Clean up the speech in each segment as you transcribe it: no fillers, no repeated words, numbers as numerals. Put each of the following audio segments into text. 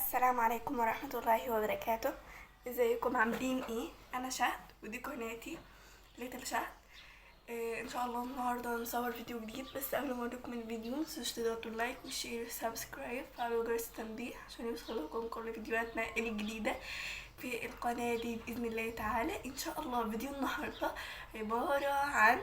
السلام عليكم ورحمة الله وبركاته. ازيكم عاملين ايه؟ انا شهد ودي قناتي ليتل شهد. ان شاء الله النهاردة هنصور فيديو جديد، بس قبل ما اوريكم الفيديو متنسوش تضغطوا اللايك والشير والسبسكرايب وفعلوا جرس التنبيه عشان يوصلكم كل فيديوهاتنا الجديدة في القناة دي بإذن الله تعالى. ان شاء الله فيديو النهاردة عبارة عن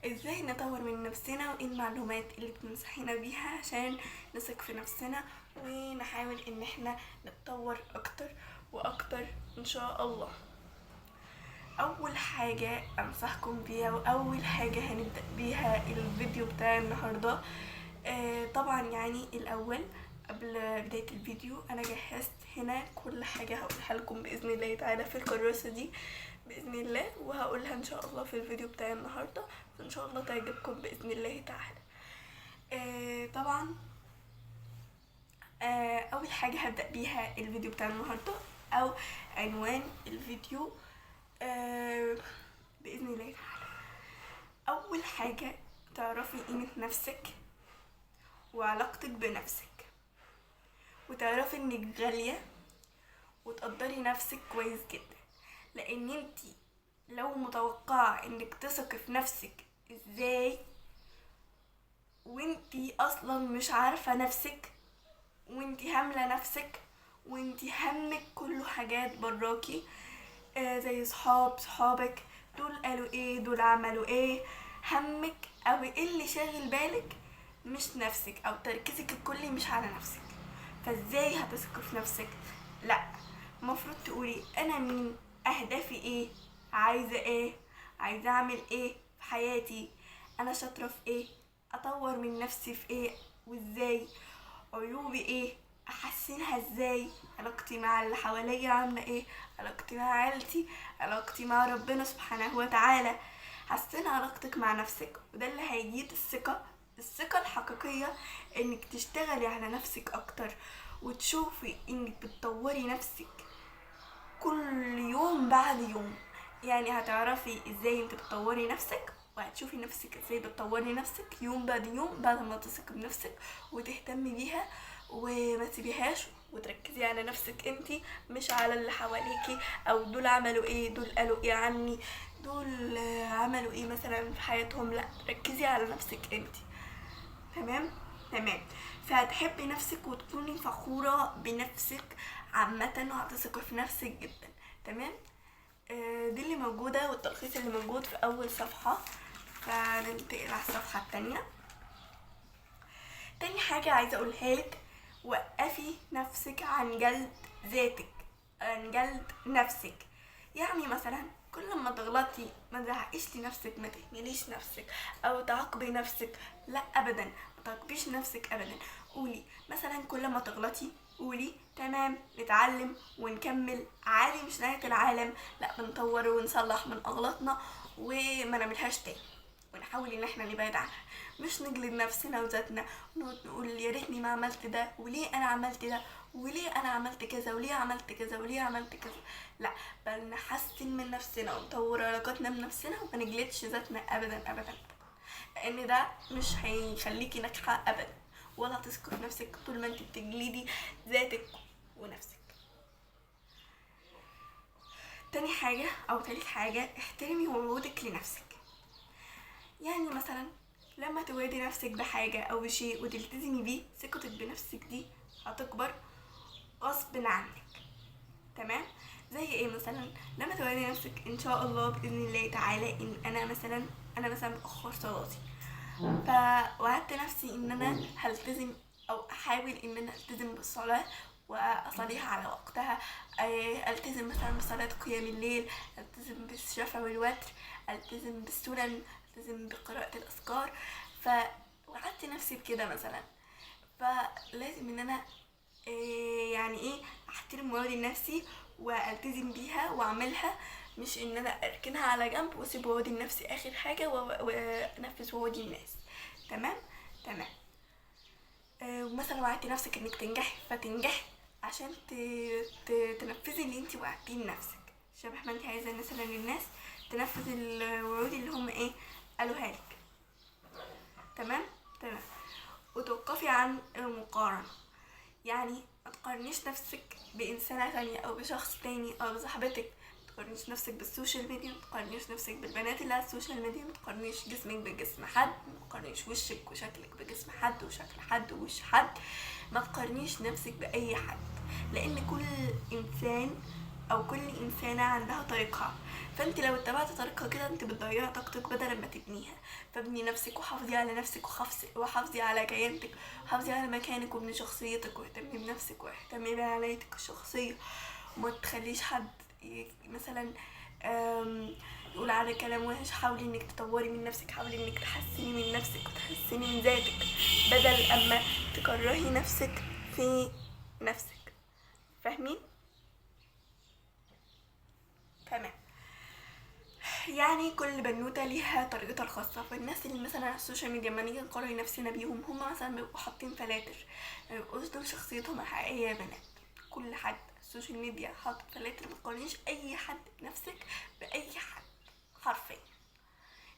ازاي نطور من نفسنا وايه المعلومات اللي بتنصحينا بيها عشان نثق في نفسنا ونحاول ان احنا نتطور اكتر واكتر ان شاء الله. اول حاجة انصحكم بيها واول حاجة هنبدأ بيها الفيديو بتاع النهاردة، طبعا يعني الاول قبل بداية الفيديو انا جهزت هنا كل حاجة هقولها لكم باذن الله تعالى في الكراسة دي باذن الله، وهقولها ان شاء الله في الفيديو بتاع النهارده، وان شاء الله تعجبكم باذن الله تعالى. طبعا اول حاجه هبدا بيها الفيديو بتاع النهارده او عنوان الفيديو باذن الله تعالى. اول حاجه تعرفي قيمه نفسك وعلاقتك بنفسك، وتعرفي انك غاليه وتقدري نفسك كويس جدا، لان انتي لو متوقعه انك تثقي في نفسك ازاي وانتي اصلا مش عارفه نفسك، وانتي هامله نفسك، وانتي همك كله حاجات براكي، زي صحابك دول قالوا ايه، دول عملوا ايه، همك او ايه اللي شاغل بالك مش نفسك، او تركيزك الكلي مش على نفسك. فازاي هتثقي في نفسك؟ لا، المفروض تقولي انا مين، اهدافي ايه، عايزه اعمل ايه في حياتي، انا شاطره في ايه، اطور من نفسي في ايه وازاي، عيوبي ايه، احسنها ازاي، علاقتي مع اللي حواليا عامله ايه، علاقتي مع عيلتي، علاقتي مع ربنا سبحانه وتعالى. حسن علاقتك مع نفسك، وده اللي هيجيب الثقة الحقيقية، انك تشتغلي على نفسك اكتر وتشوفي انك بتطوري نفسك كل يوم بعد يوم. يعني هتعرفي ازاي انت بتطوري نفسك، وهتشوفي نفسك ازاي بتطوري نفسك يوم بعد يوم بعد ما تثقي بنفسك وتهتمي بيها وما تسيبيهاش، وتركزي على نفسك انتي مش على اللي حواليكي، او دول عملوا ايه، دول قالوا ايه عني، دول عملوا ايه مثلا في حياتهم. لا، ركزي على نفسك انتي. تمام. فهتحبي نفسك وتكوني فخورة بنفسك عامة، وهتثقي في نفسك جدا. تمام. دي اللي موجودة والتلخيص اللي موجود في اول صفحة. فننتقل على الصفحة التانية. تاني حاجة عايزة اقولها لك، وقفي نفسك عن جلد ذاتك، عن جلد نفسك. يعني مثلا كل ما تغلطي ما تزعقيش لنفسك، ما تهمليش نفسك او تعاقبي نفسك، لا ابدا، ما تعاقبيش نفسك ابدا. قولي مثلا كل ما تغلطي قولي تمام، نتعلم ونكمل عادي، مش نهاية العالم، لا، بنطور ونصلح من اغلاطنا وما نعملهاش تاني، ونحاول ان احنا نبعد عنها، مش نجلد نفسنا وذاتنا ونقعد نقول يا ريتني ما عملت ده، وليه انا عملت ده، وليه انا عملت كذا، وليه عملت كذا، وليه عملت كذا. لا، بل نحسن من نفسنا ونطور علاقاتنا بنفسنا وما نجلدش ذاتنا ابدا ابدا، لان ده مش هيخليكي ناجحه ابدا، ولا هتثقي في نفسك طول ما انت بتجلدي ذاتك ونفسك. تاني حاجه او تالت حاجه، احترمي وعودك لنفسك. يعني مثلا لما توعدي نفسك بحاجة أو بشيء وتلتزمي بيه، ثقتك بنفسك دي هتكبر غصب عنك. تمام. زي ايه مثلا؟ لما توعدي نفسك ان شاء الله باذن الله تعالى ان انا مثلا باخر صلاتي، فوعدت نفسي ان انا هلتزم او احاول ان انا التزم بالصلاه واصليها على وقتها، التزم مثلا بصلاه قيام الليل، التزم بالشفع والوتر، التزم بالسنن، التزم بقراءه الاذكار. فوعدت نفسي بكده مثلا، فلازم ان انا يعني ايه، احترم وعودي لنفسي والتزم بيها واعملها، مش ان انا اركنها على جنب واسيب وعودي لنفسي اخر حاجه وانفذ وعودي للناس. تمام. ومثلا وعدتي نفسك انك تنجحي فتنجحي عشان تنفذي اللي انت وعدتيه لنفسك، شبه ما انت عايزه مثلا الناس تنفذ الوعود اللي هم ايه قالوها لك. تمام. وتوقفي عن المقارنه، يعني ما تقارنيش نفسك بإنسانة تانية أو بشخص تاني أو بصاحبتك. ما تقارنيش نفسك بالسوشيال ميديا، ما تقارنيش نفسك بالبنات اللي على السوشيال ميديا، ما تقارنيش جسمك بجسم حد، ما تقارنيش وشك وشكلك بجسم حد وشكل حد ووش حد. ما تقارنيش نفسك بأي حد، لأن كل إنسان أو كل إنسانة عندها طريقها. فانت لو اتبعت طريقها كده انت بتضيعي طاقتك بدل ما تبنيها. فابني نفسك وحافظي على نفسك وحافظي على كيانتك وحافظي على مكانك وابني شخصيتك واهتمي بنفسك واهتمي بعنايتك الشخصية. وما تخليش حد مثلا يقول على كلام وحش. حاولي انك تطوري من نفسك، حاولي انك تحسني من نفسك وتحسني من ذاتك بدل اما تكرهي نفسك في نفسك. فاهمين؟ تمام. يعني كل بنوته ليها طريقتها الخاصه. فالناس اللي مثلا على السوشيال ميديا لما نيجي نقارن نفسنا بيهم، هم مثلا بيبقوا حاطين فلاتر، ما بيبقوش دول شخصيتهم الحقيقيه يا بنات. كل حد على السوشيال ميديا حاطط فلاتر. ما تقارنيش اي حد بنفسك باي حد حرفيا.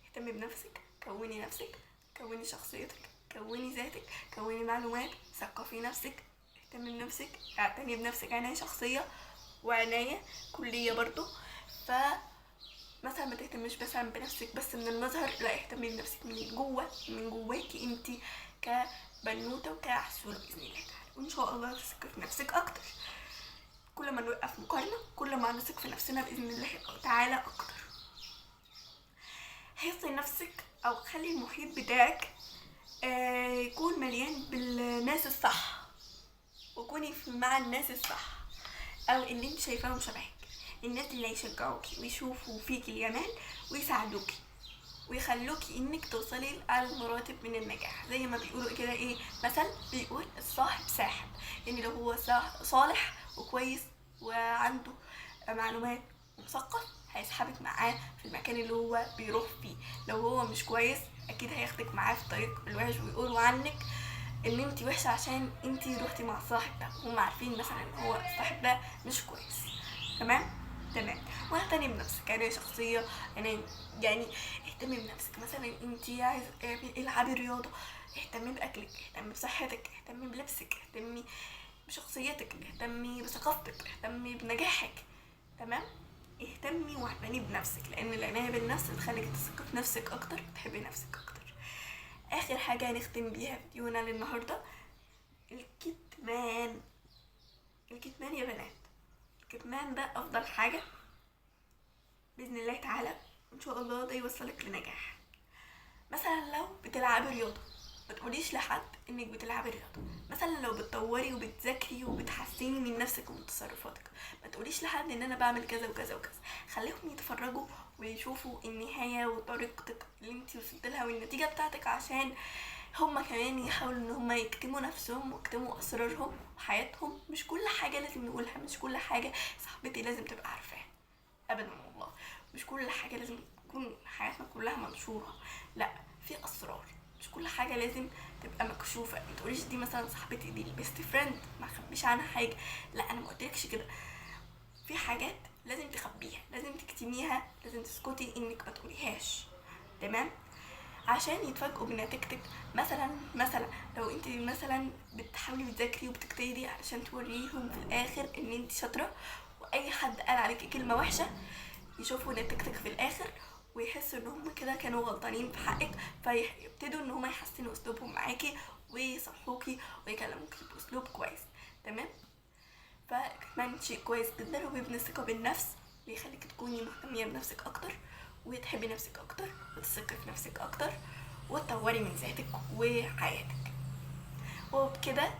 اهتمي بنفسك، كوني نفسك، كوني شخصيتك، كوني ذاتك، كوني معلومات، ثقفي نفسك، اهتمي بنفسك، اعتني بنفسك عناية شخصية وعناية كلية برضو. ف مثلا ما تهتمش مثلا بنفسك بس من المظهر، لا اهتمي بنفسك من جوه، من جواكي انت كبنوته وكعسوله باذن الله تعالى. وان شاء الله تثقي في نفسك اكتر. كل ما نوقف مقارنه كل ما نثق في نفسنا باذن الله تعالى اكتر. حصي نفسك او خلي المحيط بتاعك يكون مليان بالناس الصح، وكوني مع الناس الصح او اللي انت شايفاهم شبهك. الناس اللي هيشجعوكي ويشوفوا فيكي الجمال ويساعدوكي ويخلوكي انك توصلي للمراتب من النجاح. زي ما بيقولوا كده ايه، مثل بيقول الصاحب ساحب. يعني لو هو صالح وكويس وعنده معلومات ومثقف هيسحبك معاه في المكان اللي هو بيروح فيه. لو هو مش كويس اكيد هياخدك معاه في طريق الوحش ويقولوا عنك ان انتي وحشة عشان انتي روحتي مع الصاحب ده. هم عارفين مثلا ان هو الصاحب ده مش كويس. تمام. واهتمي بنفسك عناية شخصية. يعني اهتمي بنفسك. مثلا انتي عايز العبي رياضة، اهتمي باكلك، اهتمي بصحتك، اهتمي بلبسك، اهتمي بشخصيتك، اهتمي بثقافتك، اهتمي بنجاحك. تمام. اهتمي واعتني بنفسك، لان العناية بالنفس بتخليك تثقي في نفسك اكتر، تحبي نفسك اكتر. اخر حاجة هنختم بيها فيديونا للنهاردة، الكتمان. الكتمان يا بنات، الكتمان ده افضل حاجة باذن الله تعالى. ان شاء الله ده يوصلك لنجاح. مثلا لو بتلعبي رياضه ما تقوليش لحد انك بتلعبي رياضه. مثلا لو بتطوري وبتذاكري وبتحسني من نفسك ومن تصرفاتك ما تقوليش لحد ان انا بعمل كذا وكذا وكذا. خليهم يتفرجوا ويشوفوا النهايه وطريقتك اللي انت وصلت لها والنتيجه بتاعتك، عشان هما كمان يحاولوا ان هما يكتموا نفسهم ويكتموا اسرارهم وحياتهم. مش كل حاجه لازم نقولها، مش كل حاجه صاحبتي لازم تبقى عارفاها ابدا والله. مش كل حاجه لازم تكون حياتنا كلها منشوره، لا في اسرار. مش كل حاجه لازم تبقى مكشوفه. ما تقوليش دي مثلا صاحبتي دي البيست فريند ما اخبيش عنها حاجه. لا انا ما قلتلكش كده. في حاجات لازم تخبيها، لازم تكتميها، لازم تسكتي انك ما تقوليهاش. تمام. عشان يتفاجئوا بنتيجتك. مثلا لو انت مثلا بتحاولي تذاكري وبتجتهدي علشان توريهم في الاخر ان انت شاطره، واي حد قال عليكي كلمه وحشه يشوفوا نتيجتك في الاخر ويحسوا ان هم كده كانوا غلطانين في حقك، فيبتدوا ان هم يحسنوا اسلوبهم معاكي ويصحوكي ويكلموكي باسلوب كويس. تمام. فكمان شيء كويس جدا وبيبني الثقه بالنفس، بيخليك تكوني مهتميه بنفسك اكتر وتحبي نفسك اكتر وتثقي في نفسك اكتر وتطوري من ذاتك وحياتك. وبكده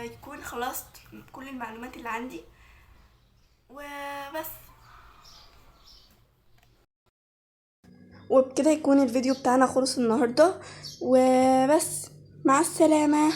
يكون خلصت كل المعلومات اللي عندي وبس. وبكده يكون الفيديو بتاعنا خلص النهاردة وبس. مع السلامة.